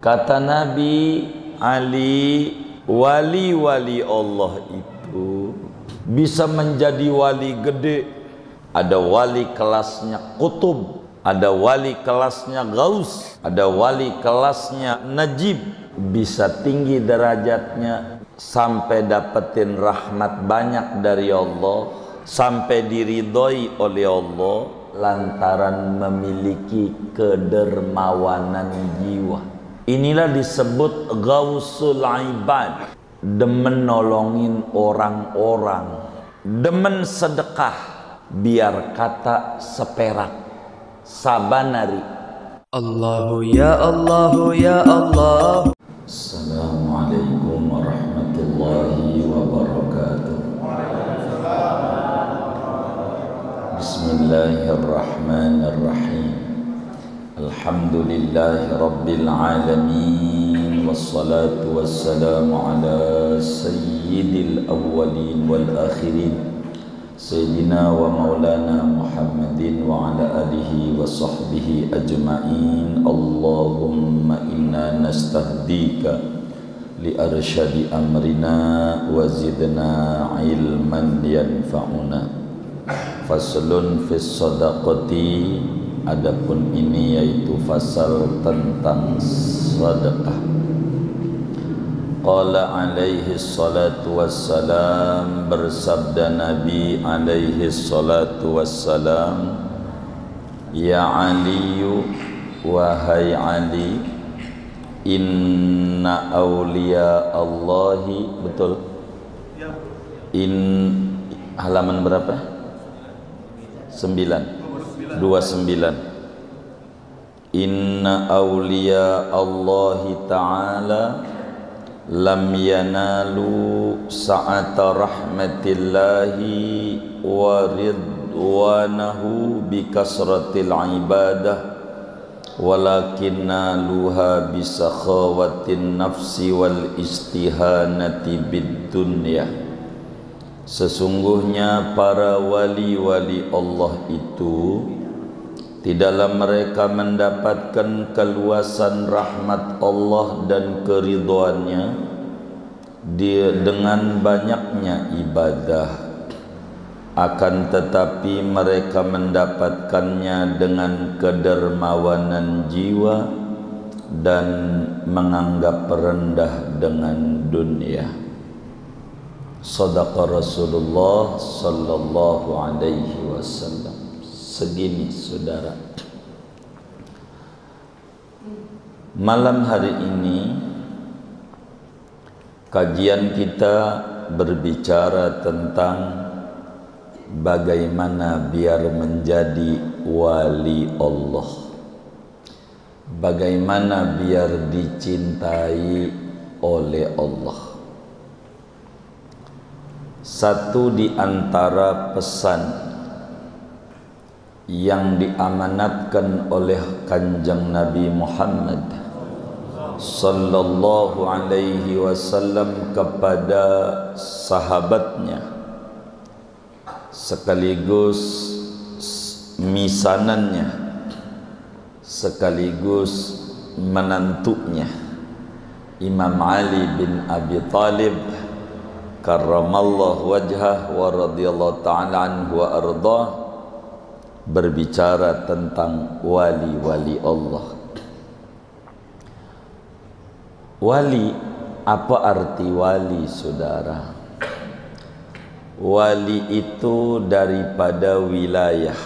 Kata Nabi Ali, wali-wali Allah itu bisa menjadi wali gede. Ada wali kelasnya kutub, ada wali kelasnya gaus, ada wali kelasnya najib. Bisa tinggi derajatnya sampai dapetin rahmat banyak dari Allah, sampai diridhoi oleh Allah lantaran memiliki kedermawanan jiwa. Inilah disebut Gausul Ibad, demen nolongin orang-orang, demen sedekah, biar kata seperak, sabanari. Allahu ya Allahu ya Allah. Assalamualaikum warahmatullahi wabarakatuh. Bismillahirrahmanirrahim. Alhamdulillahi rabbil alamin, wassalatu wassalamu ala sayyidil awwalin wal akhirin, sayyidina wa maulana Muhammadin wa ala alihi wa sahbihi ajma'in. Allahumma inna nastahdika li arsyadi amrina wa zidna ilman yanfa'una. Faslun fis sadaqati, adapun ini yaitu fasal tentang sedekah. Qala alaihi salatu wassalam, bersabda Nabi alaihi salatu wassalam, ya Aliyu, wahai Ali, inna awliya Allahi, betul? Halaman berapa? 29. Inna awliya Allahi ta'ala lam yanalu sa'ata rahmatillahi wa ridwanahu bi kasratil ibadah, walakinna luha bi sakhawatin nafsi wal istihanati bid dunya. Sesungguhnya para wali-wali Allah itu tidaklah mereka mendapatkan keluasan rahmat Allah dan keridhoannya dengan banyaknya ibadah, akan tetapi mereka mendapatkannya dengan kedermawanan jiwa dan menganggap rendah dengan dunia. Sadaqa Rasulullah sallallahu alaihi wasallam. Segini saudara, malam hari ini kajian kita berbicara tentang bagaimana biar menjadi wali Allah, bagaimana biar dicintai oleh Allah. Satu di antara pesan yang diamanatkan oleh Kanjeng Nabi Muhammad sallallahu alaihi wasallam kepada sahabatnya sekaligus misanannya sekaligus menantunya, Imam Ali bin Abi Thalib karramallahu wajhah wa radhiyallahu ta'ala anhu wa ardhah, berbicara tentang wali-wali Allah. Wali, apa arti wali saudara? Wali itu daripada wilayah,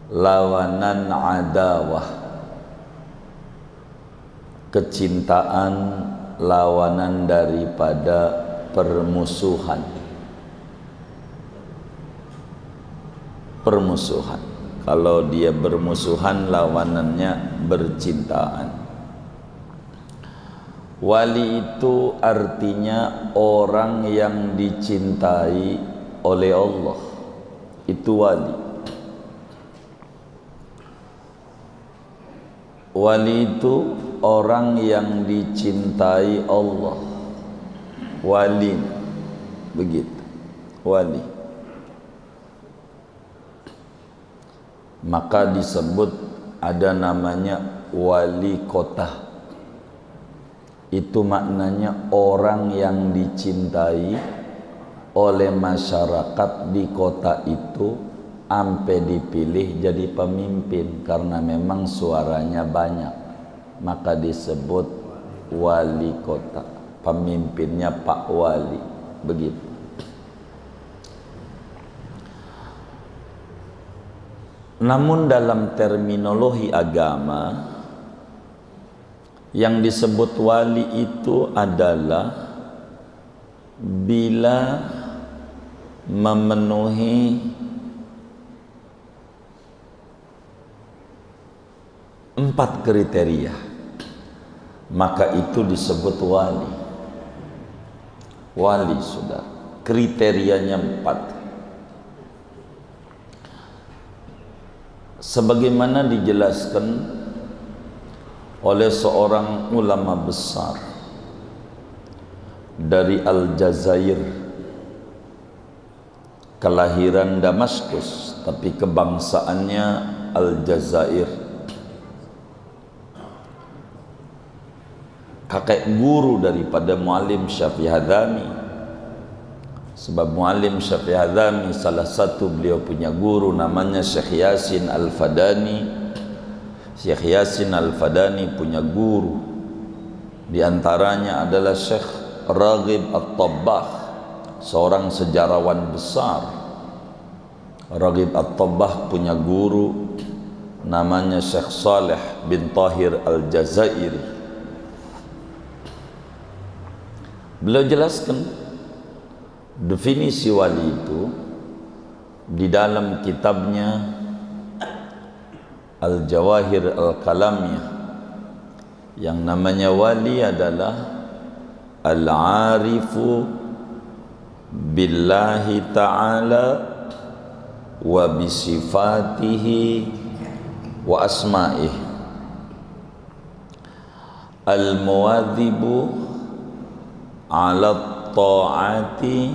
lawanan adawah, kecintaan lawanan daripada permusuhan. Permusuhan, kalau dia bermusuhan lawanannya bercintaan. Wali itu artinya orang yang dicintai oleh Allah, itu wali. Wali itu orang yang dicintai Allah, wali, begitu, wali. Maka disebut ada namanya wali kota. itu maknanya orang yang dicintai oleh masyarakat di kota itu sampai dipilih jadi pemimpin karena memang suaranya banyak, maka disebut wali kota, pemimpinnya Pak Wali, begitu. Namun dalam terminologi agama, yang disebut wali itu adalah bila memenuhi 4 kriteria, maka itu disebut wali. Wali, sudah kriterianya 4, sebagaimana dijelaskan oleh seorang ulama besar dari Aljazair, kelahiran Damaskus tapi kebangsaannya Aljazair, kakek guru daripada Muallim Syafi'i Hadzami. Sebab Muallim Syafi'i Hadzami salah satu beliau punya guru namanya Syekh Yasin Al-Fadani. Syekh Yasin Al-Fadani punya guru, di antaranya adalah Syekh Raghib At-Tabbah, seorang sejarawan besar. Raghib At-Tabbah punya guru namanya Syekh Saleh bin Tahir Al-Jazairi. Beliau jelaskan definisi wali itu di dalam kitabnya Al-Jawahir Al-Kalamiyah, yang namanya wali adalah al-arifu billahi ta'ala wa bisifatihi wa asma'ih, al-muwadhibu ala ta'ati,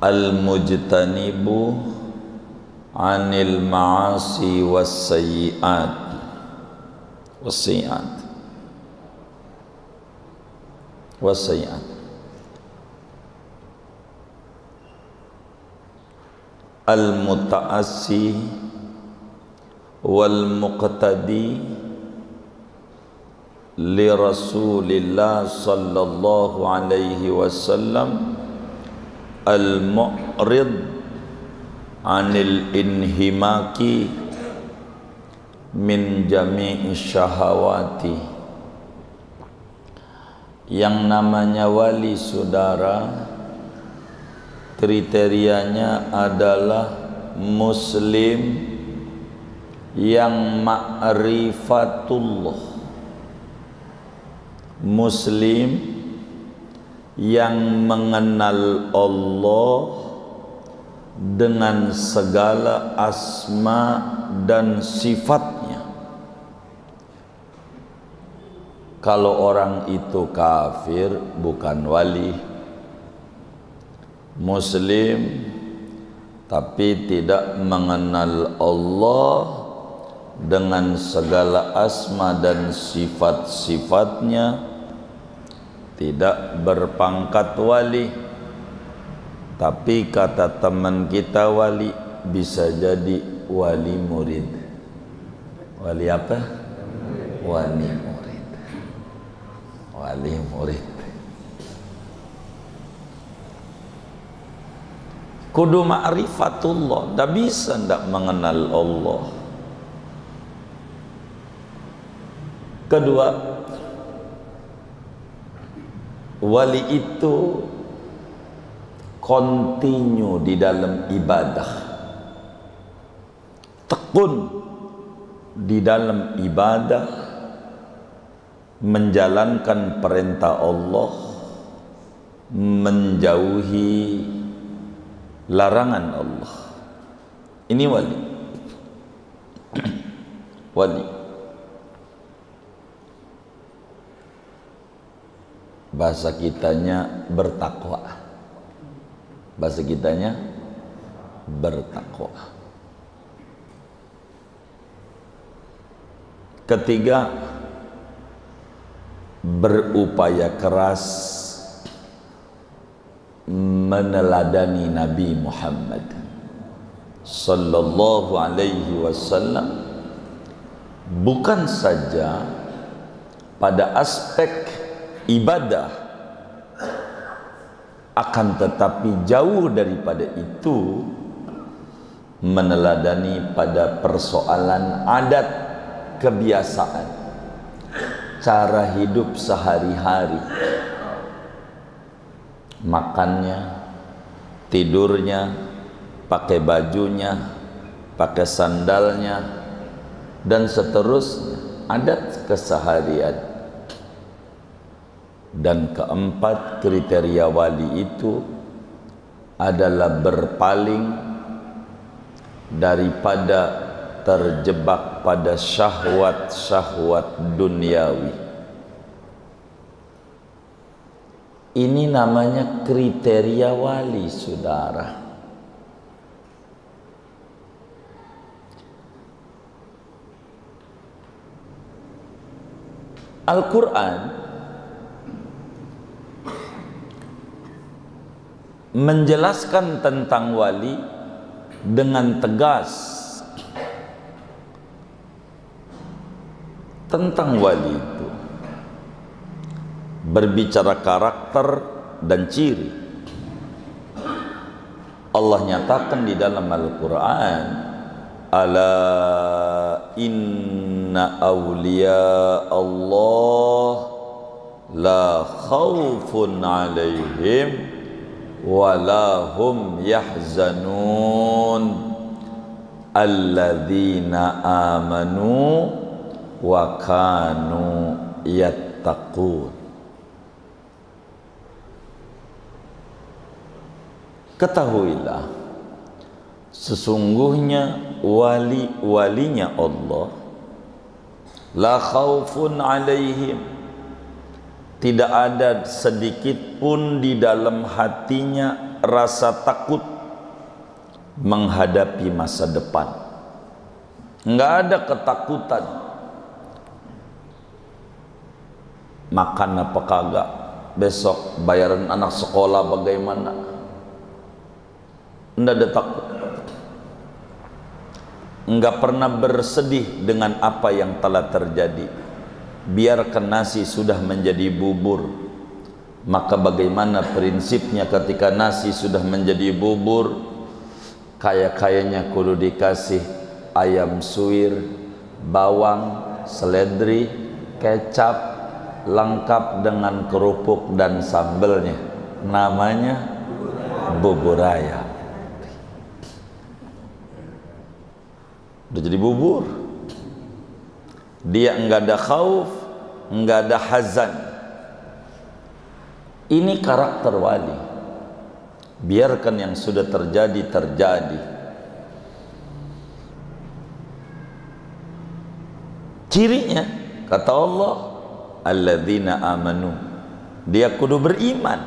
al-mujtanibu anil ma'asi was-sayyi'at al-muta'assi wal muqtadi li Rasulillah sallallahu alaihi wasallam, al-mu'rid anil inhimaki min jami'i syahawati. Yang namanya wali, saudara, kriterianya adalah muslim yang ma'rifatullah, muslim yang mengenal Allah dengan segala asma dan sifatnya. Kalau orang itu kafir, bukan wali. Muslim tapi tidak mengenal Allah dengan segala asma dan sifat-sifatnya, tidak berpangkat wali. Tapi kata teman kita, wali bisa jadi wali murid. Wali apa? Wali murid. Wali murid. Kudu ma'rifatullah. Tak bisa tidak mengenal Allah. Kedua, wali itu continue di dalam ibadah, tekun di dalam ibadah, menjalankan perintah Allah, menjauhi larangan Allah. Ini wali. Wali. Bahasa kitanya bertakwa. Bahasa kitanya bertakwa. Ketiga, berupaya keras meneladani Nabi Muhammad sallallahu alaihi wasallam, bukan saja pada aspek ibadah, akan tetapi jauh daripada itu meneladani pada persoalan adat, kebiasaan, cara hidup sehari-hari, makannya, tidurnya, pakai bajunya, pakai sandalnya, dan seterusnya, adat keseharian. Dan keempat, kriteria wali itu adalah berpaling daripada terjebak pada syahwat-syahwat duniawi. Ini namanya kriteria wali, saudara. Al-Quran menjelaskan tentang wali dengan tegas. Tentang wali itu berbicara karakter dan ciri. Allah nyatakan di dalam Al-Quran, ala inna awliya Allah la khawfun alaihim walahum yahzanun alladzina amanu wa kanu yattaqun. Ketahuilah, sesungguhnya wali-walinya Allah la khaufun alaihim, tidak ada sedikit pun di dalam hatinya rasa takut menghadapi masa depan. Enggak ada ketakutan. Makan apa kagak, besok bayaran anak sekolah bagaimana, enggak ada takut. Enggak pernah bersedih dengan apa yang telah terjadi. Biarkan nasi sudah menjadi bubur, maka bagaimana prinsipnya ketika nasi sudah menjadi bubur, kaya-kayanya kudu dikasih ayam suwir, bawang, seledri, kecap, lengkap dengan kerupuk dan sambelnya, namanya bubur ayam. Udah jadi bubur. Dia enggak ada khauf, enggak ada hazan. Ini karakter wali. Biarkan yang sudah terjadi terjadi. Cirinya kata Allah, alladzina amanu, dia kudu beriman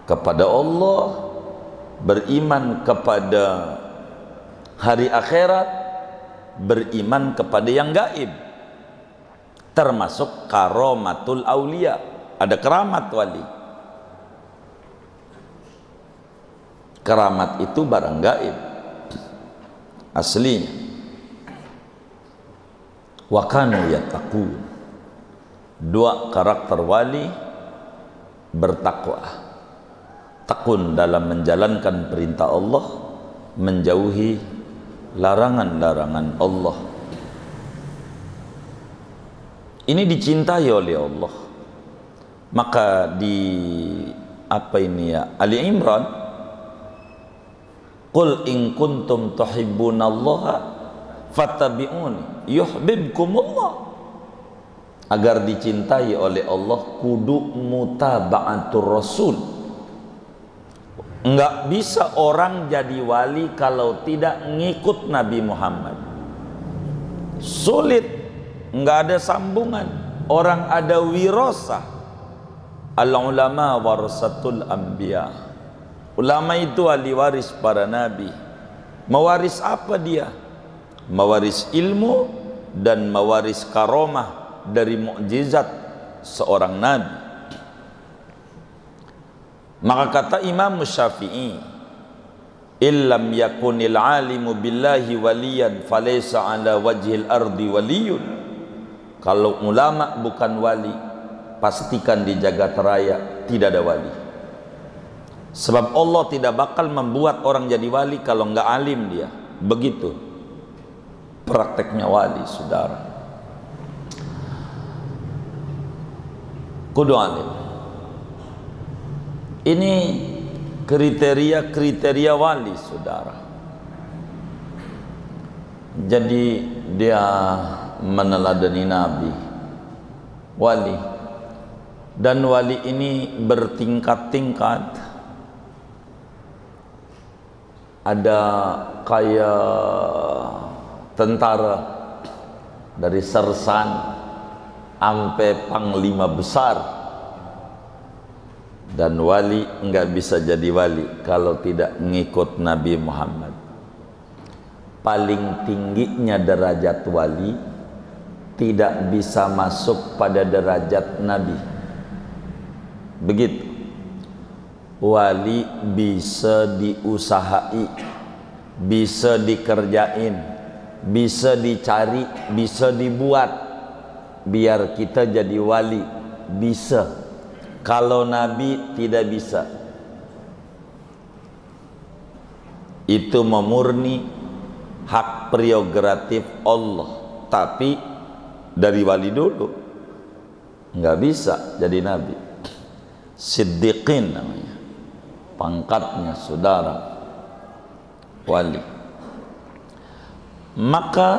kepada Allah, beriman kepada hari akhirat, beriman kepada yang gaib, termasuk karomatul aulia, ada keramat wali. Keramat itu barang gaib aslinya. Wa kanu yattaqun, dua karakter wali bertakwa, tekun dalam menjalankan perintah Allah, menjauhi larangan-larangan Allah. Ini dicintai oleh Allah. Maka di Ali Imran, qul in kuntum tuhibbunallaha fattabi'uni yuhibbukumullah. Agar dicintai oleh Allah kudu mutaba'atur rasul. Enggak bisa orang jadi wali kalau tidak ngikut Nabi Muhammad. Sulit, enggak ada sambungan. Orang ada wirasah. Al-ulama warasatul anbiya. Ulama itu ahli waris para nabi. Mewaris apa dia? Mewaris ilmu dan mewaris karomah dari mukjizat seorang nabi. Maka kata Imam Syafi'i, illam yakunil alimu billahi waliyan falaysa ala wajhil ardi waliyun. Kalau ulama bukan wali, pastikan di jagat raya tidak ada wali. Sebab Allah tidak bakal membuat orang jadi wali kalau nggak alim dia. Begitu prakteknya wali, saudara. Kudu alim. Ini kriteria wali, saudara. Jadi dia meneladani Nabi, wali. Dan wali ini bertingkat-tingkat. Ada kayak tentara, dari sersan sampai panglima besar. Dan wali enggak bisa jadi wali kalau tidak ngikut Nabi Muhammad. Paling tingginya derajat wali tidak bisa masuk pada derajat Nabi. Begitu. Wali bisa diusahai, bisa dikerjain, bisa dicari, bisa dibuat biar kita jadi wali. Bisa. Kalau Nabi tidak bisa. Itu memurni hak prerogatif Allah. Tapi dari wali dulu nggak bisa jadi Nabi. Siddiqin namanya, pangkatnya, saudara, wali. Maka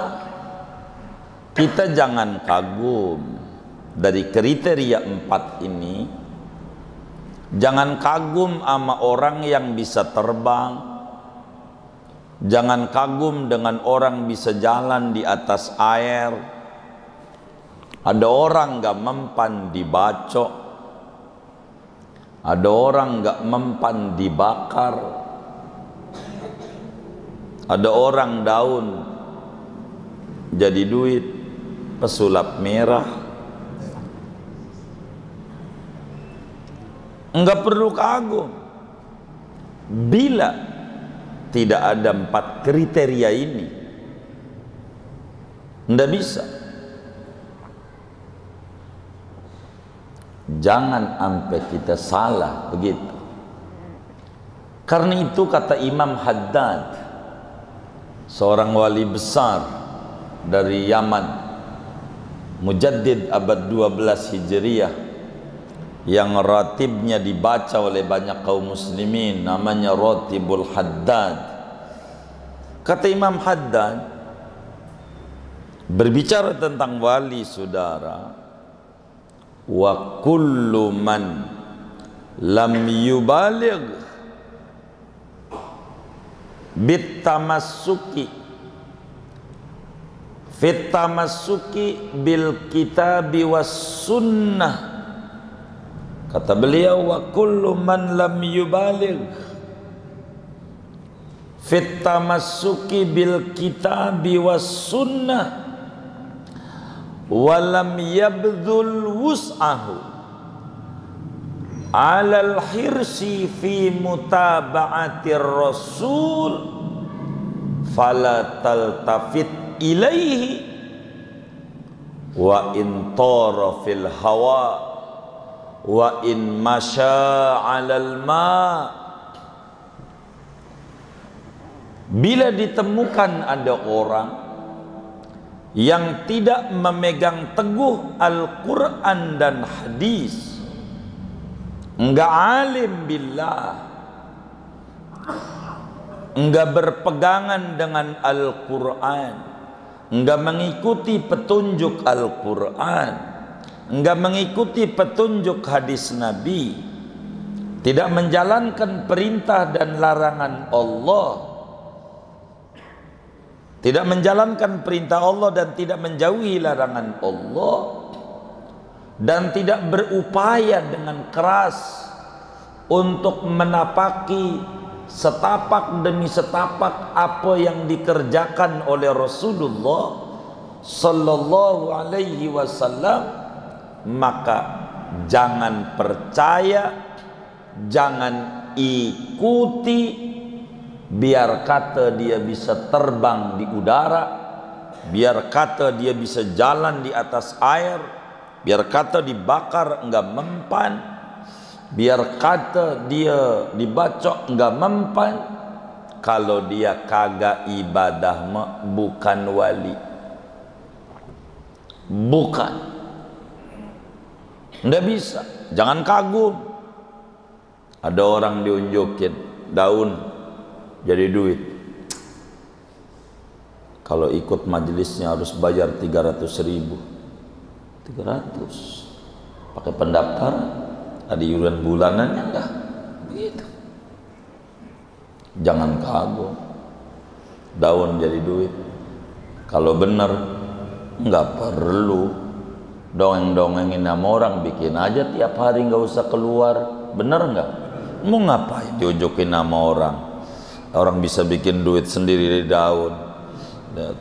kita jangan kagum dari kriteria 4 ini. Jangan kagum sama orang yang bisa terbang. Jangan kagum dengan orang bisa jalan di atas air. Ada orang gak mempan dibacok, ada orang gak mempan dibakar, ada orang daun jadi duit, pesulap merah. Enggak perlu kagum. Bila tidak ada 4 kriteria ini, enggak bisa. Jangan sampai kita salah begitu. Karena itu kata Imam Haddad, seorang wali besar dari Yaman, mujaddid abad 12 Hijriah, yang ratibnya dibaca oleh banyak kaum muslimin, namanya Ratibul Haddad. Kata Imam Haddad berbicara tentang wali, saudara, wa kullu man lam yubaligh bit tamassuki fit tamassuki bil kitabi was sunnah. Kata beliau, wa kullu man lam yubaligh fit tamassuki bil kitabi was sunnah wa lam yabdhul wus'ahu alal hirsi fi mutaba'atir rasul fala taltafit ilaihi wa in tara fil hawa wa in masya 'alal ma. Bila ditemukan ada orang yang tidak memegang teguh Al-Quran dan hadis, enggak alim billah, enggak berpegangan dengan Al-Quran, enggak mengikuti petunjuk Al-Quran, enggak mengikuti petunjuk hadis Nabi, tidak menjalankan perintah dan larangan Allah, tidak menjalankan perintah Allah dan tidak menjauhi larangan Allah, dan tidak berupaya dengan keras untuk menapaki setapak demi setapak apa yang dikerjakan oleh Rasulullah Sallallahu Alaihi Wasallam, maka jangan percaya, jangan ikuti. Biar kata dia bisa terbang di udara, biar kata dia bisa jalan di atas air, biar kata dibakar enggak mempan, biar kata dia dibacok enggak mempan, kalau dia kagak ibadah bukan wali. Bukan. Nggak bisa. Jangan kagum. Ada orang diunjukin daun jadi duit. Kalau ikut majelisnya harus bayar 300.000. 300. Pakai pendaftaran. Ada iuran bulanannya enggak? Begitu. Jangan kagum. Daun jadi duit. Kalau benar enggak perlu dongeng-dongengin sama orang, bikin aja tiap hari, nggak usah keluar. Bener nggak? Mau ngapain diunjukin sama orang? Orang bisa bikin duit sendiri dari daun.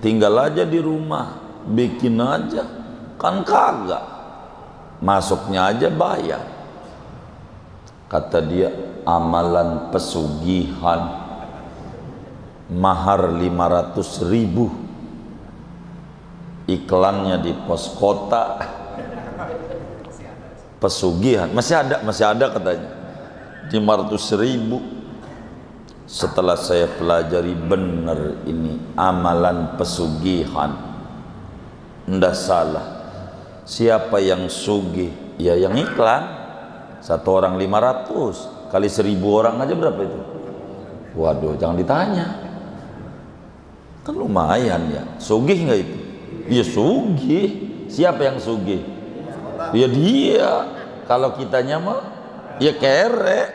Tinggal aja di rumah, bikin aja. Kan kagak. Masuknya aja bayar. Kata dia, amalan pesugihan, mahar 500.000. Iklannya di pos kota, pesugihan masih ada katanya 500.000. Setelah saya pelajari, bener ini amalan pesugihan, ndak salah. Siapa yang sugih? Ya yang iklan. Satu orang 500 kali 1.000 orang aja berapa itu? Waduh, jangan ditanya. Kan lumayan ya. Sugih nggak itu? Ya sugih. Siapa yang sugih? Ya dia. Kalau kitanya mah ya kere.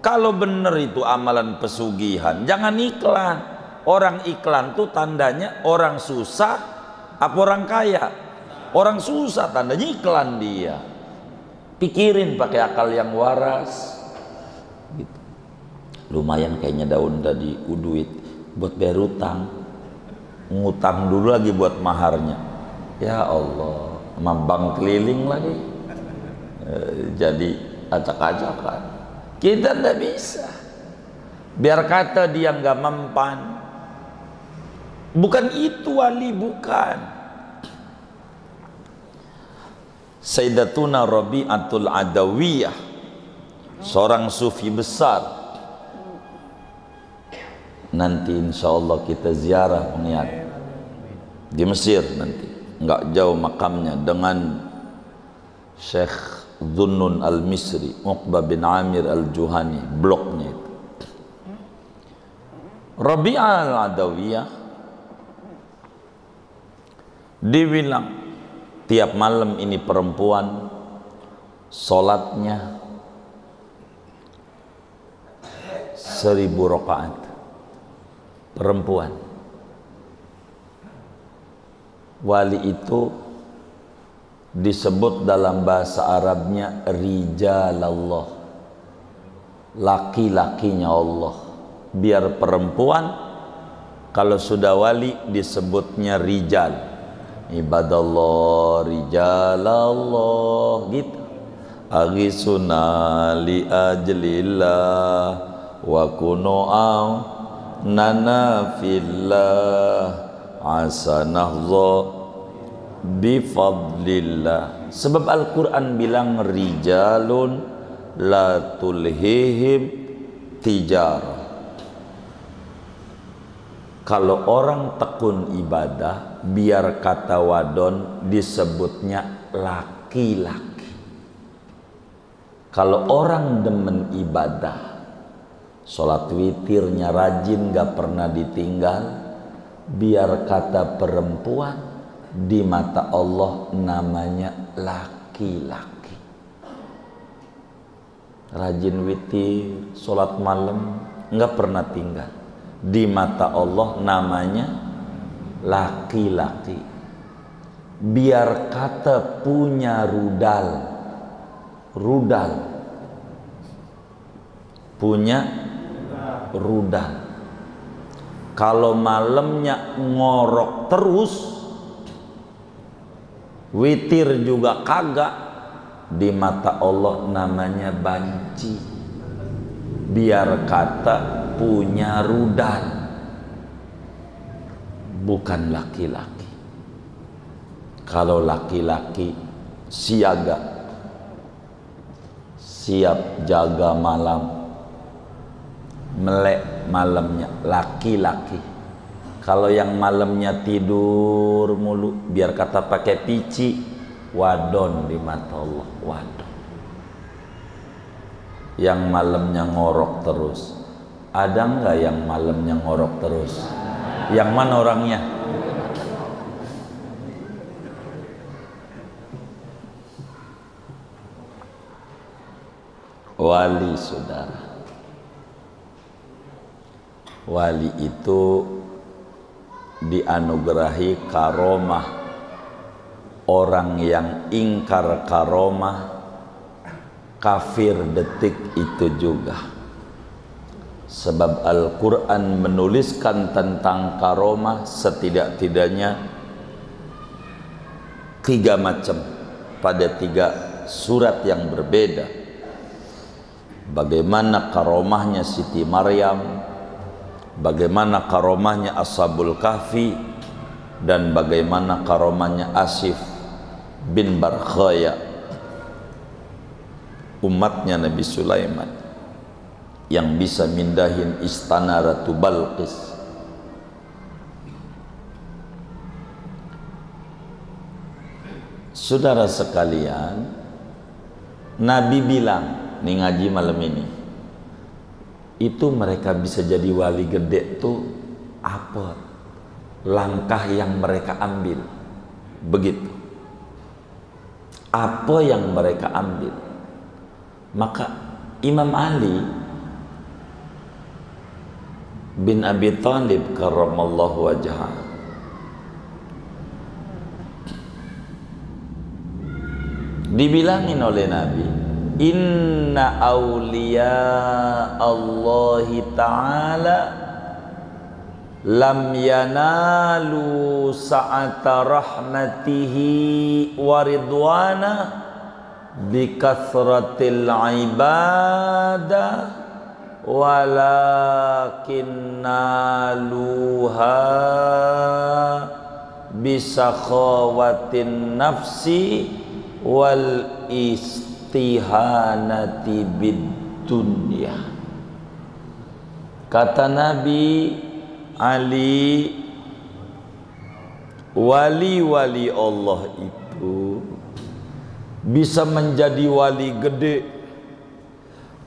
Kalau bener itu amalan pesugihan, jangan iklan. Orang iklan tuh tandanya orang susah apa orang kaya? Orang susah tandanya iklan dia. Pikirin pakai akal yang waras gitu. Lumayan kayaknya daun tadi duit buat bayar utang. Ngutang dulu lagi buat maharnya. Ya Allah, sama bank keliling lagi. Jadi acak-acakan. Kita nggak bisa. Biar kata dia nggak mempan. Bukan itu wali, bukan. Sayyidatuna Rabi'atul Adawiyah, seorang sufi besar. Nanti insya Allah kita ziarah niat di Mesir nanti, nggak jauh makamnya, dengan Syekh Dhunnun Al-Misri, Uqbah bin Amir Al-Juhani, bloknya itu. Rabi'ah Al-Adawiyah dibilang tiap malam ini perempuan sholatnya 1000 rakaat. Perempuan wali itu disebut dalam bahasa Arabnya rijalallah, laki-lakinya Allah. Biar perempuan kalau sudah wali disebutnya rijal, ibadallah, rijalallah gitu. Aghisuna li ajlillah wa kunu'au nana fillah asanahzo bifadlillah. Sebab Al-Quran bilang rijalun la tulhihim tijarah. Kalau orang tekun ibadah, biar kata wadon disebutnya laki-laki. Kalau orang demen ibadah, sholat witirnya rajin, gak pernah ditinggal, biar kata perempuan, di mata Allah namanya laki-laki. Rajin witir, sholat malam, gak pernah tinggal, di mata Allah namanya laki-laki. Biar kata punya rudal, punya rudal. Kalau malamnya ngorok terus, witir juga kagak, di mata Allah namanya banci. Biar kata punya rudal, bukan laki-laki. Kalau laki-laki siaga, siap jaga malam, melek malamnya, laki-laki. Kalau yang malamnya tidur mulu, biar kata pakai pici, wadon di mata Allah, wadon. Yang malamnya ngorok terus, ada nggak yang malamnya ngorok terus? Yang mana orangnya? Wali, saudara. Wali itu dianugerahi karomah. Orang yang ingkar karomah, kafir detik itu juga. Sebab Al-Quran menuliskan tentang karomah setidak-tidaknya 3 macam pada 3 surat yang berbeda. Bagaimana karomahnya Siti Maryam, bagaimana karomahnya Ashabul Kahfi, dan bagaimana karomahnya Asif bin Barkhaya, umatnya Nabi Sulaiman, yang bisa mindahin istana Ratu Balqis. Saudara sekalian, Nabi bilang, nih ngaji malam ini, itu mereka bisa jadi wali gede tuh apa langkah yang mereka ambil. Begitu, apa yang mereka ambil. Maka Imam Ali bin Abi Thalib karramallahu wajhah dibilangin oleh Nabi, inna awliya Allahi ta'ala lam yanalu sa'ata rahmatihi wa ridwana bikathratil ibadah walakin naluha bisakhawatin nafsi wal istihanati bid dunya. Kata Nabi, Ali, wali-wali Allah itu bisa menjadi wali gede.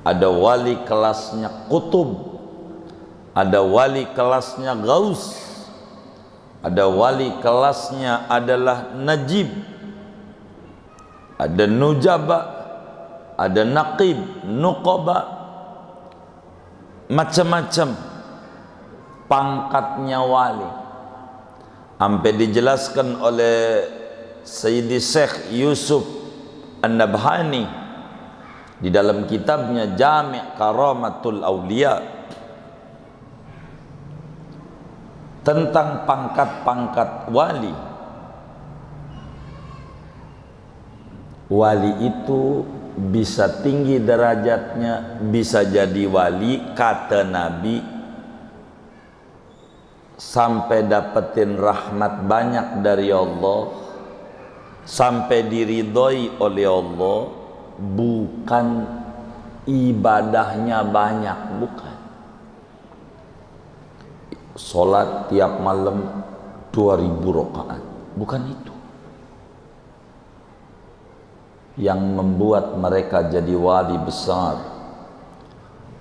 Ada wali kelasnya kutub, ada wali kelasnya gaus, ada wali kelasnya adalah najib, ada nujaba, ada naqib, nuqaba, macam-macam pangkatnya wali. Sampai dijelaskan oleh Sayyidi Syekh Yusuf An-Nabhani di dalam kitabnya Jami' Karamatul Awliya tentang pangkat-pangkat wali. Wali itu bisa tinggi derajatnya, bisa jadi wali, kata Nabi, sampai dapetin rahmat banyak dari Allah, sampai diridhoi oleh Allah, bukan ibadahnya banyak, bukan. Sholat tiap malam 2000 rakaat, bukan itu yang membuat mereka jadi wali besar.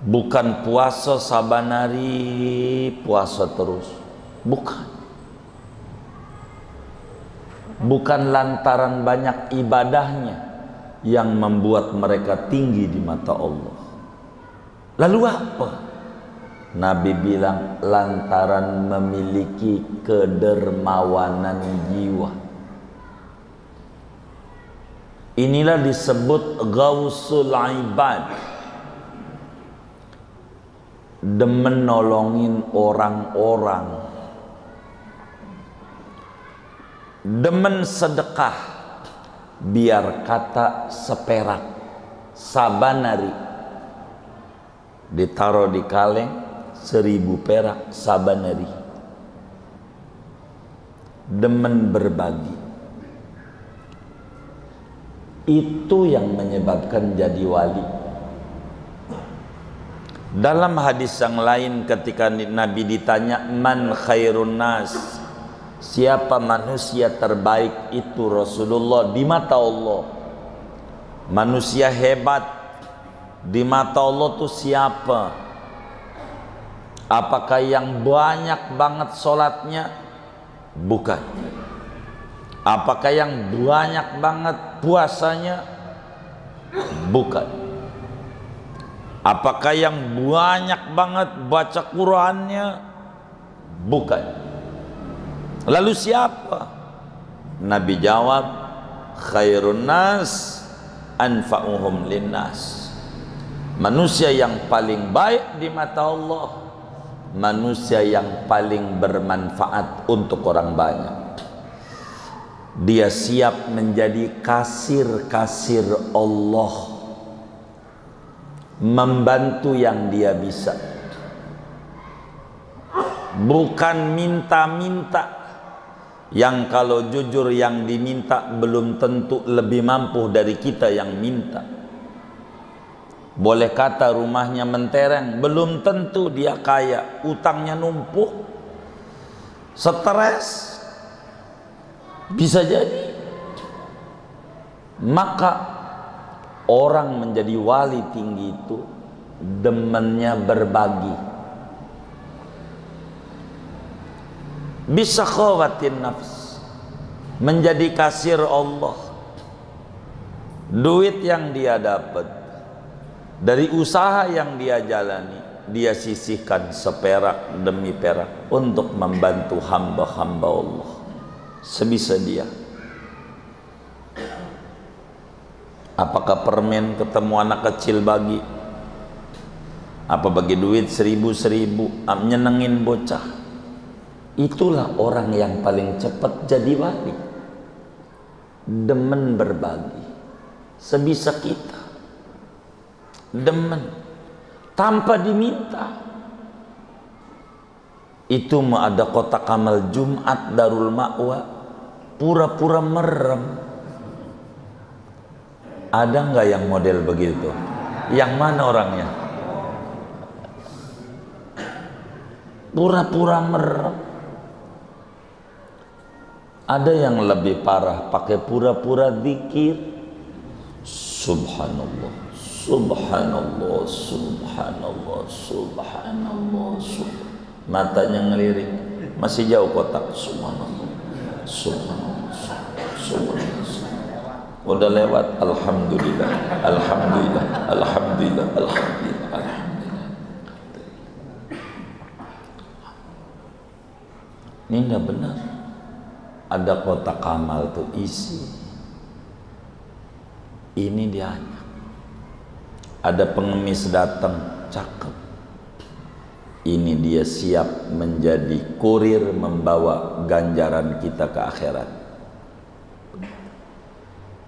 Bukan puasa saban hari, puasa terus, bukan. Bukan lantaran banyak ibadahnya yang membuat mereka tinggi di mata Allah. Lalu apa? Nabi bilang lantaran memiliki kedermawanan jiwa. Inilah disebut Ghausul Ibad, demen nolongin orang-orang, demen sedekah, biar kata seperak, sabanari, ditaruh di kaleng 1000 perak sabanari. Demen berbagi, itu yang menyebabkan jadi wali. Dalam hadis yang lain ketika Nabi ditanya man khairun nas, siapa manusia terbaik, itu Rasulullah di mata Allah. Manusia hebat di mata Allah tuh siapa? Apakah yang banyak banget sholatnya? Bukan. Apakah yang banyak banget puasanya? Bukan. Apakah yang banyak banget baca Qur'annya? Bukan. Lalu siapa? Nabi jawab, khairun nas anfa'uhum linnas. Manusia yang paling baik di mata Allah, manusia yang paling bermanfaat untuk orang banyak. Dia siap menjadi kasir-kasir Allah, membantu yang dia bisa, bukan minta-minta. Yang kalau jujur yang diminta belum tentu lebih mampu dari kita yang minta. Boleh kata rumahnya mentereng, belum tentu dia kaya. Utangnya numpuk, stres, bisa jadi. Maka orang menjadi wali tinggi itu demennya berbagi. Bisa khawatin nafs, menjadi kasir Allah. Duit yang dia dapat dari usaha yang dia jalani, dia sisihkan seperak demi perak untuk membantu hamba-hamba Allah sebisa dia. Apakah permen ketemu anak kecil bagi? Apa bagi duit 1000-1000 nyenengin bocah? Itulah orang yang paling cepat jadi wali. Demen berbagi sebisa kita, demen tanpa diminta. Itu mah ada kotak amal Jumat Darul Ma'wa, pura-pura merem. Ada nggak yang model begitu? Yang mana orangnya? Pura-pura merem. Ada yang lebih parah, pakai pura-pura zikir. Subhanallah, subhanallah, subhanallah, subhanallah, subhanallah. Matanya ngelirik, masih jauh kotak. Subhanallah, subhanallah, subhanallah. Udah lewat, alhamdulillah, alhamdulillah, alhamdulillah, alhamdulillah, alhamdulillah. Ini enggak benar. Ada kotak amal tuh isi. Ini dia. Ada pengemis datang, cakep. Ini dia siap menjadi kurir membawa ganjaran kita ke akhirat.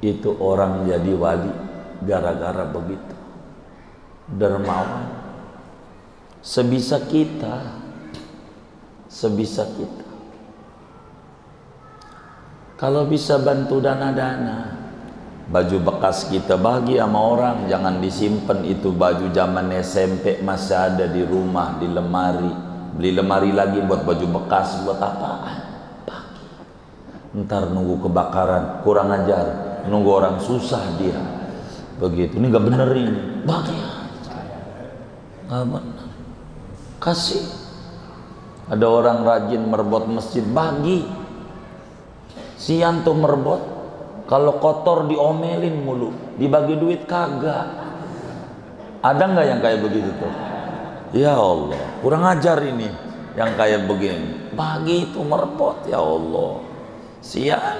Itu orang jadi wali gara-gara begitu. Dermawan. Sebisa kita, sebisa kita. Kalau bisa bantu dana-dana, baju bekas kita bagi sama orang, jangan disimpan. Itu baju zaman SMP masih ada di rumah, di lemari. Beli lemari lagi buat baju bekas, buat apaan? Bagi. Ntar nunggu kebakaran, kurang ajar, nunggu orang susah dia. Begitu, ini gak bener ini. Bagi aja. Gak bener. Kasih. Ada orang rajin merbot masjid, bagi. Sian tuh merbot, kalau kotor diomelin mulu, dibagi duit kagak. Ada nggak yang kayak begitu tuh? Ya Allah, kurang ajar ini yang kayak begini. Bagi itu merbot, ya Allah. Sian.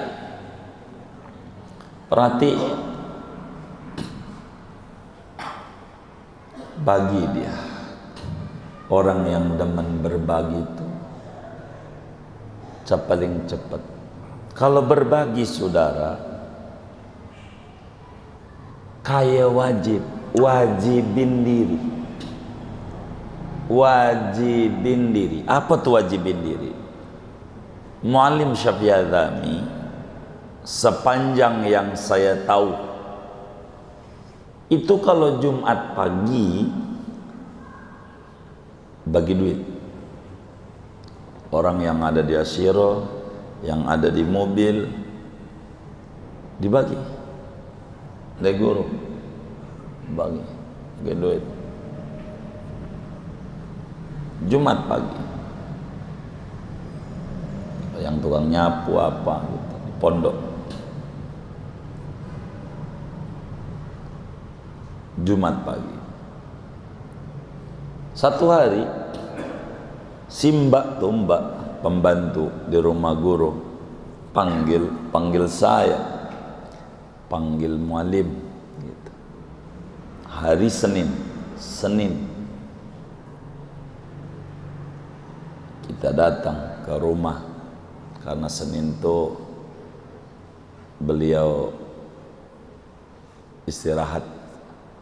Perhatiin. Bagi dia. Orang yang demen berbagi itu paling cepat. Kalau berbagi saudara, kaya wajib, wajibin diri. Wajibin diri. Apa tuh wajibin diri? Muallim Syafi'i Adzami, sepanjang yang saya tahu, itu kalau Jumat pagi bagi duit. Orang yang ada di asyiro, yang ada di mobil, dibagi. Dari guru bagi duit. Jumat pagi, yang tukang nyapu apa gitu, di pondok. Jumat pagi. Satu hari si mbak tuh, mbak pembantu di rumah guru, panggil saya, panggil mualim gitu. Hari Senin kita datang ke rumah karena Senin tuh beliau istirahat,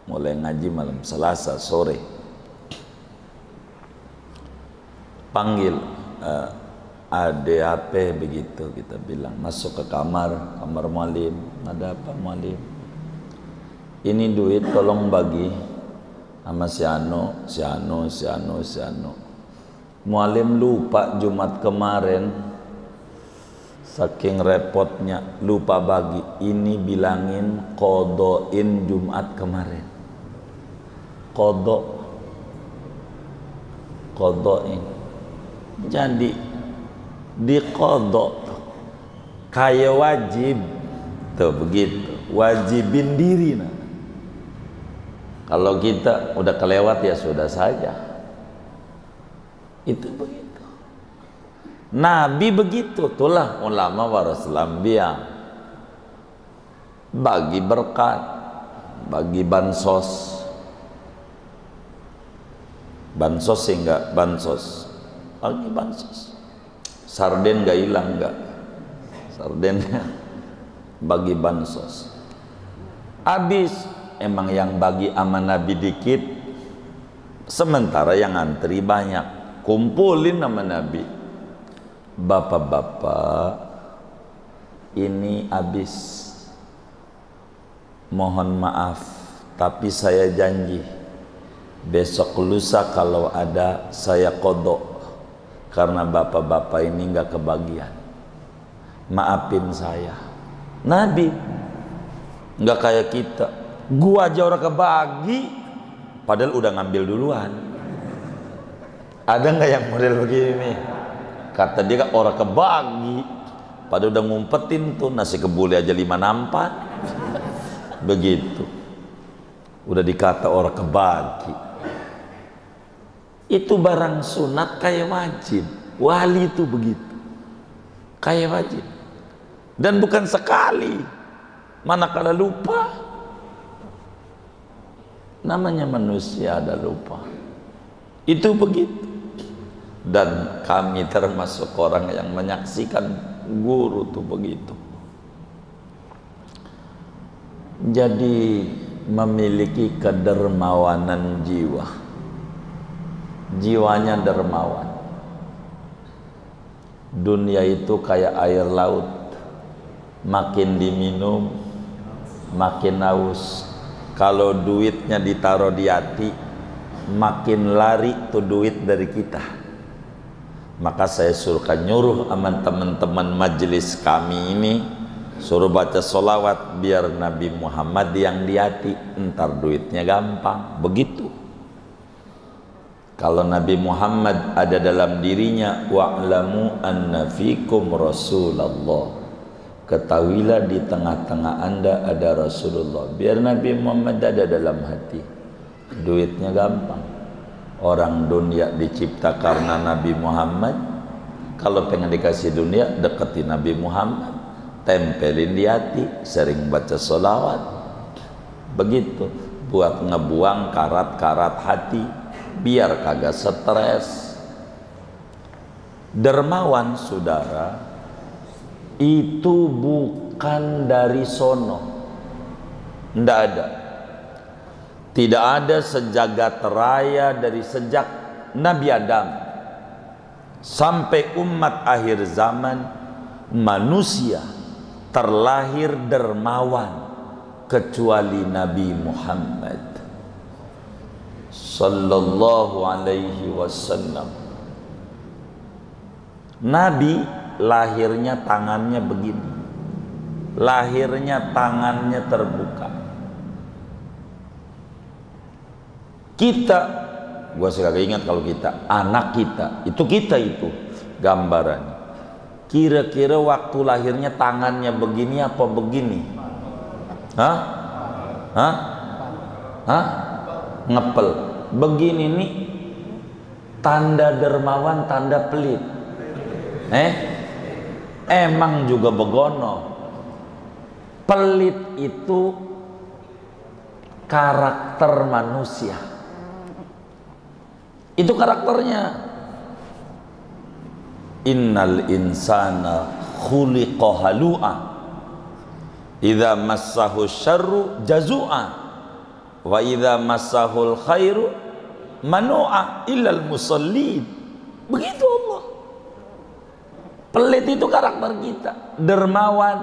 mulai ngaji malam Selasa sore. Panggil ADAP begitu, kita bilang masuk ke kamar mualim. Ada apa mualim? Ini duit tolong bagi sama si Anu. Mualim lupa Jumat kemarin, saking repotnya lupa bagi. Ini bilangin kodoin Jumat kemarin. Kodoin. Jadi dikodok kaya wajib tuh begitu, wajibin diri. Nah, kalau kita udah kelewat ya sudah saja. Itu begitu. Nabi begitu, itulah ulama warasul anbiya. Bagi berkat, bagi bansos enggak bansos, bagi bansos. Sarden enggak hilang enggak, sardennya bagi bansos. Habis emang yang bagi aman Nabi dikit, sementara yang antri banyak. Kumpulin nama Nabi, bapak-bapak ini habis, mohon maaf tapi saya janji besok lusa kalau ada saya kodok, karena bapak-bapak ini nggak kebagian, maafin saya. Nabi nggak kayak kita, gua aja orang kebagi padahal udah ngambil duluan. Ada nggak yang model begini? Kata dia kan orang kebagi, padahal udah ngumpetin tuh nasi kebuli aja 5 nampan. Begitu. Udah dikata orang kebagi. Itu barang sunat kayak wajib. Wali itu begitu. Kayak wajib. Dan bukan sekali. Manakala lupa. Namanya manusia ada lupa. Itu begitu. Dan kami termasuk orang yang menyaksikan guru tuh begitu. Jadi memiliki kedermawanan jiwa. Jiwanya dermawan. Dunia itu kayak air laut. Makin diminum, makin haus. Kalau duitnya ditaruh di hati, makin lari tuh duit dari kita. Maka saya suruhkan nyuruh aman teman-teman majelis kami ini, suruh baca sholawat biar Nabi Muhammad yang di hati, entar duitnya gampang. Begitu. Kalau Nabi Muhammad ada dalam dirinya, wa'lamu anna fikum Rasulullah, ketahuilah di tengah-tengah anda ada Rasulullah. Biar Nabi Muhammad ada dalam hati, duitnya gampang. Orang dunia dicipta karena Nabi Muhammad. Kalau pengen dikasih dunia, deketi Nabi Muhammad, tempelin di hati, sering baca sholawat. Begitu, buat ngebuang karat-karat hati, biar kagak stres. Dermawan, saudara, itu bukan dari sono, ndak ada. Tidak ada sejagat raya dari sejak Nabi Adam sampai umat akhir zaman manusia terlahir dermawan kecuali Nabi Muhammad sallallahu alaihi wasallam. Nabi lahirnya tangannya begini, lahirnya tangannya terbuka. Kita, gua sih kagak ingat kalau kita, anak kita itu gambaran. Kira-kira waktu lahirnya tangannya begini apa begini? Hah? Hah? Hah? Ngepel. Begini nih tanda dermawan, tanda pelit. Emang juga begono. Pelit itu karakter manusia. Itu karakternya. Innal insana khuliqa halu'a idza massahu syarru jazu'a wa idza massahul khairu manu'a illal musallin. Begitu Allah. Pelit itu karakter kita. Dermawan,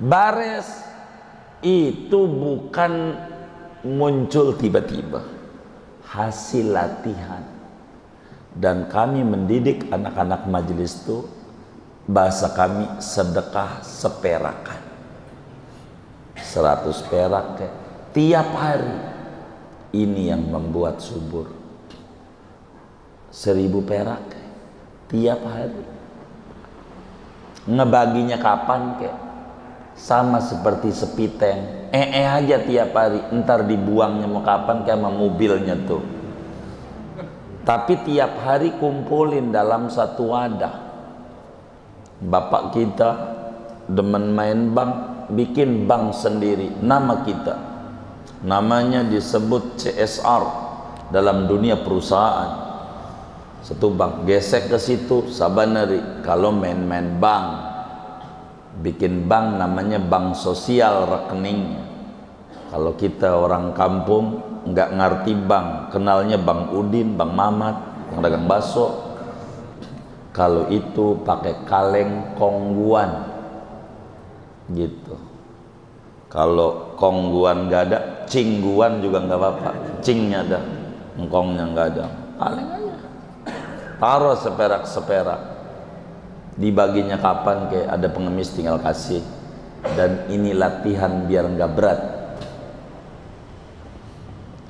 bares itu bukan muncul tiba-tiba, hasil latihan. Dan kami mendidik anak-anak majelis itu, bahasa kami sedekah seperakan, 100 perak tiap hari. Ini yang membuat subur. 1000 perak tiap hari. Ngebaginya kapan sama seperti sepiteng, aja tiap hari. Ntar dibuangnya mau kapan sama mobilnya tuh. Tapi tiap hari kumpulin dalam satu wadah. Bapak kita demen main bank, bikin bank sendiri, nama kita. Namanya disebut CSR dalam dunia perusahaan. Satu bank, gesek ke situ, sabaneri. Kalau main-main bank, bikin bank namanya bank sosial rekeningnya. Kalau kita orang kampung nggak ngerti bank, kenalnya Bang Udin, Bang Mamat yang dagang bakso. Kalau itu pakai kaleng kongguan gitu. Kalau kongguan nggak ada, cingguan juga nggak apa-apa. Cingnya ada, engkongnya nggak ada, kaleng aja. Taruh seperak-seperak. Dibaginya kapan ada pengemis tinggal kasih. Dan ini latihan biar nggak berat.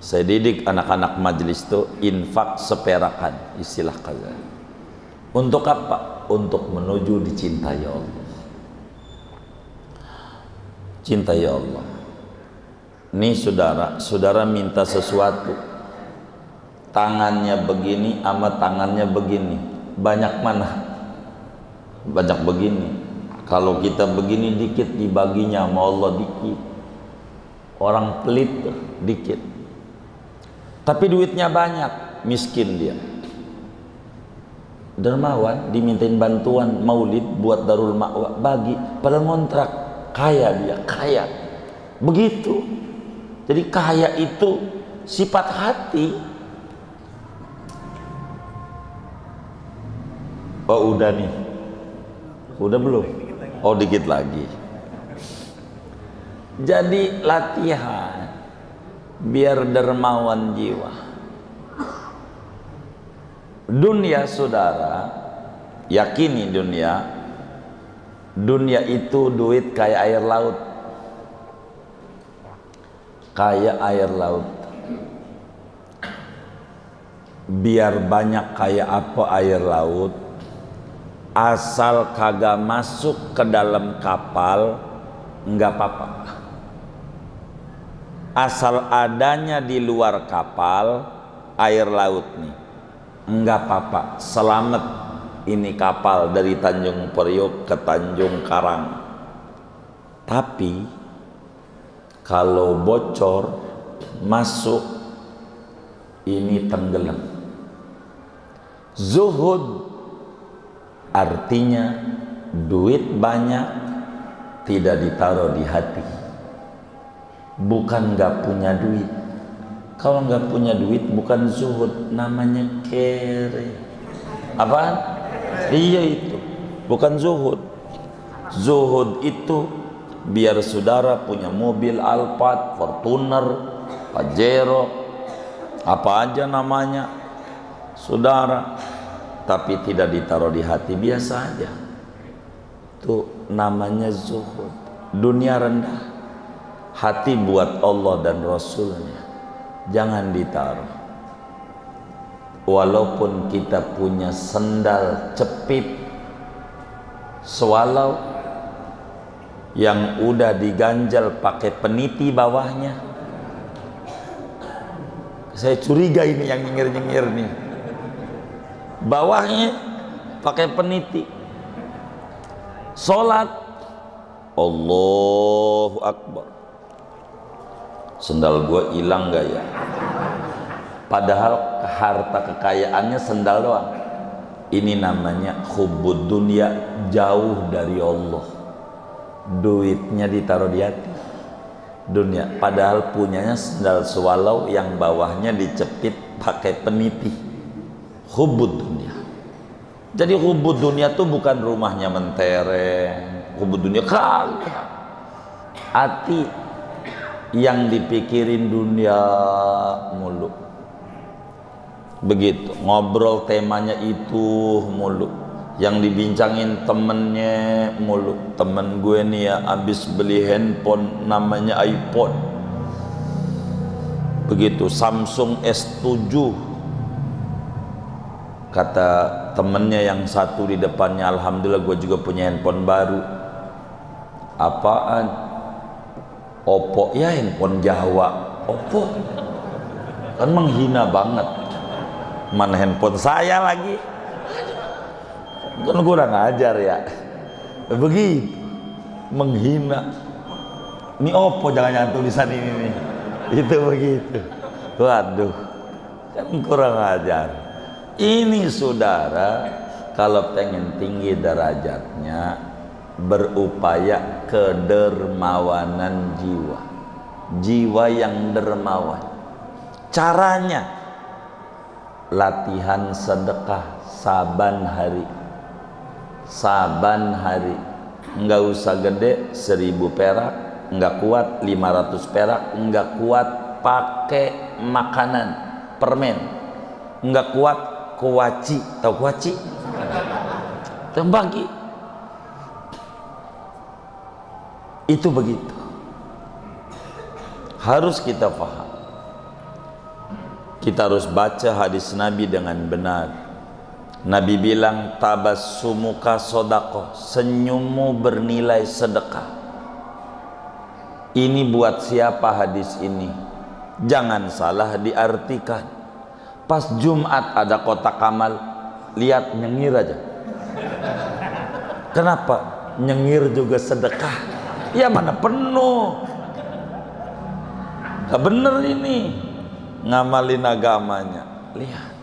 Saya didik anak-anak majelis itu infak seperakan, istilah kata. Untuk apa? Untuk menuju dicintai Allah. Cintai Allah. Nih saudara minta sesuatu, tangannya begini sama tangannya begini, banyak mana? Banyak begini. Kalau kita begini dikit, dibaginya sama Allah dikit. Orang pelit tuh, dikit. Tapi duitnya banyak, miskin dia. Dermawan, dimintain bantuan maulid buat Darul Ma'wa, bagi, padahal ngontrak. Kaya dia, kaya. Begitu. Jadi kaya itu sifat hati. Oh udah nih. Udah belum? Oh dikit lagi. Jadi latihan biar dermawan jiwa. Dunia saudara, yakini dunia itu duit kayak air laut. Kayak air laut. Biar banyak kayak apa air laut, asal kagak masuk ke dalam kapal nggak apa-apa. Asal adanya di luar kapal air laut nih, nggak apa-apa, selamat ini kapal dari Tanjung Priok ke Tanjung Karang. Tapi kalau bocor masuk ini tenggelam. Zuhud artinya duit banyak tidak ditaruh di hati. Bukan nggak punya duit, Kalau nggak punya duit bukan zuhud, namanya kere. Apaan? Iya itu, bukan zuhud. Zuhud itu biar saudara punya mobil Alphard, Fortuner, Pajero, apa aja namanya saudara, tapi tidak ditaruh di hati, biasa aja. Itu namanya zuhud. Dunia rendah, hati buat Allah dan Rasulnya, jangan ditaruh. Walaupun kita punya sendal cepit swalau yang udah diganjal pakai peniti bawahnya, saya curiga ini yang nyengir-nyengir nih, bawahnya pakai peniti, sholat Allahu Akbar, sendal gue hilang gak ya? Padahal harta kekayaannya sendal doang. Ini namanya hubbud dunya, jauh dari Allah. Duitnya ditaruh di hati dunia, padahal punyanya sendal swalau yang bawahnya dicepit pakai peniti. Hubbud dunya. Jadi hubbud dunya tuh bukan rumahnya mentereng. Hubbud dunya kagak. Hati yang dipikirin dunia mulu. Begitu, ngobrol temanya itu mulu, yang dibincangin temennya mulu. Temen gue nih ya abis beli handphone namanya iPhone, begitu, Samsung S7. Kata temennya yang satu di depannya, alhamdulillah gue juga punya handphone baru. Apaan? Oppo. Ya handphone Jawa. Oppo kan menghina banget. Mana handphone saya lagi, kan kurang ajar ya, begitu menghina. Ini Oppo, jangan-jangan tulisan ini nih, itu begitu. Waduh, kan kurang ajar. Ini saudara, kalau pengen tinggi derajatnya, berupaya kedermawanan jiwa, jiwa yang dermawan. Caranya latihan sedekah saban hari, saban hari. Nggak usah gede, 1000 perak nggak kuat, 500 perak nggak kuat, pakai makanan permen nggak kuat, kuaci, tahu kuaci? Terbagi. Itu begitu, harus kita paham. Kita harus baca hadis Nabi dengan benar. Nabi bilang, tabassumuka sodaqoh, senyummu bernilai sedekah. Ini buat siapa hadis ini? Jangan salah diartikan. Pas Jumat ada kotak amal, lihat nyengir aja. Kenapa? Nyengir juga sedekah. Ya mana penuh. Gak bener ini ngamalin agamanya. Lihat,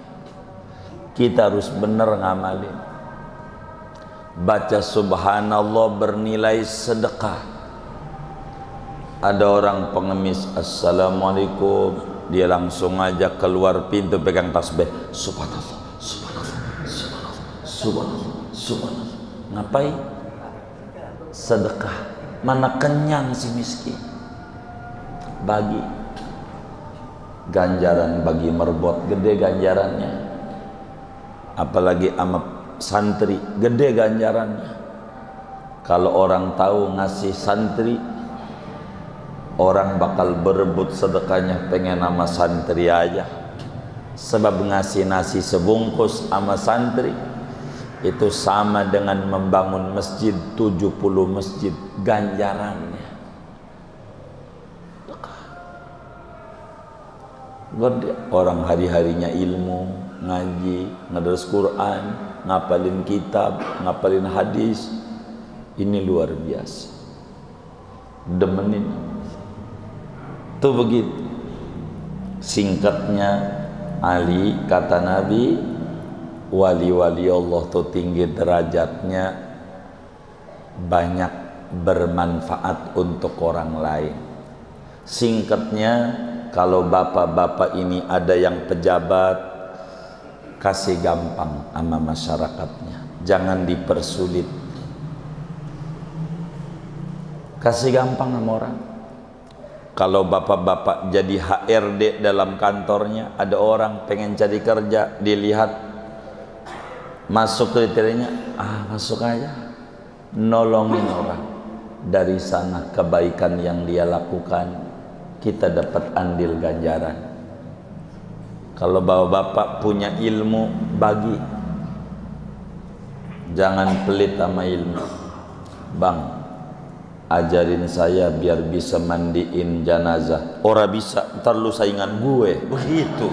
kita harus bener ngamalin. Baca subhanallah bernilai sedekah. Ada orang pengemis, assalamualaikum, dia langsung aja keluar pintu pegang tasbih, subhanallah, subhanallah, subhanallah, subhanallah, subhanallah. Ngapain? Sedekah. Mana kenyang si miskin. Bagi ganjaran, bagi merbot gede ganjarannya, apalagi sama santri gede ganjarannya. Kalau orang tahu ngasih santri, orang bakal berebut sedekahnya, pengen sama santri aja. Sebab ngasih nasi sebungkus sama santri itu sama dengan membangun masjid 70 masjid ganjarannya. Orang hari-harinya ilmu, ngaji, ngadaras Quran, ngapalin kitab, ngapalin hadis, ini luar biasa. Demenin. Itu begitu. Singkatnya, Ali kata Nabi, wali-wali Allah tuh tinggi derajatnya, banyak bermanfaat untuk orang lain. Singkatnya, kalau bapak-bapak ini ada yang pejabat, kasih gampang sama masyarakatnya, jangan dipersulit. Kasih gampang sama orang. Kalau bapak-bapak jadi HRD dalam kantornya, ada orang pengen cari kerja, dilihat masuk kriterianya, masuk aja, nolongin orang. Dari sana kebaikan yang dia lakukan, kita dapat andil ganjaran. Kalau bapak-bapak punya ilmu, bagi. Jangan pelit sama ilmu. Bang, ajarin saya biar bisa mandiin jenazah. Ora bisa, ntar lu saingan gue. Begitu.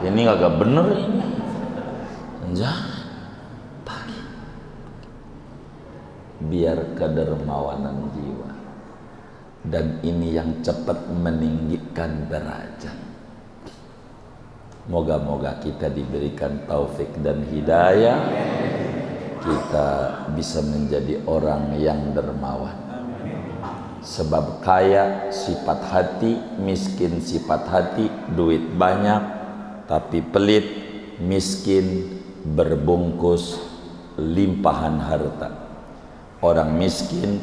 Ini kagak bener ini. Jangan. Bagi. Biar kedermawanan jiwa. Dan ini yang cepat meninggikan derajat. Moga-moga kita diberikan taufik dan hidayah, kita bisa menjadi orang yang dermawan. Sebab kaya sifat hati, miskin sifat hati, duit banyak tapi pelit, miskin berbungkus limpahan harta. Orang miskin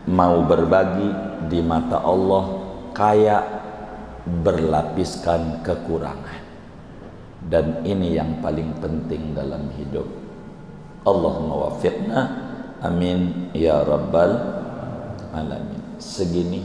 mau berbagi di mata Allah, kaya berlapiskan kekurangan. Dan ini yang paling penting dalam hidup. Allahumma wafiqna, amin ya rabbal alamin. Segini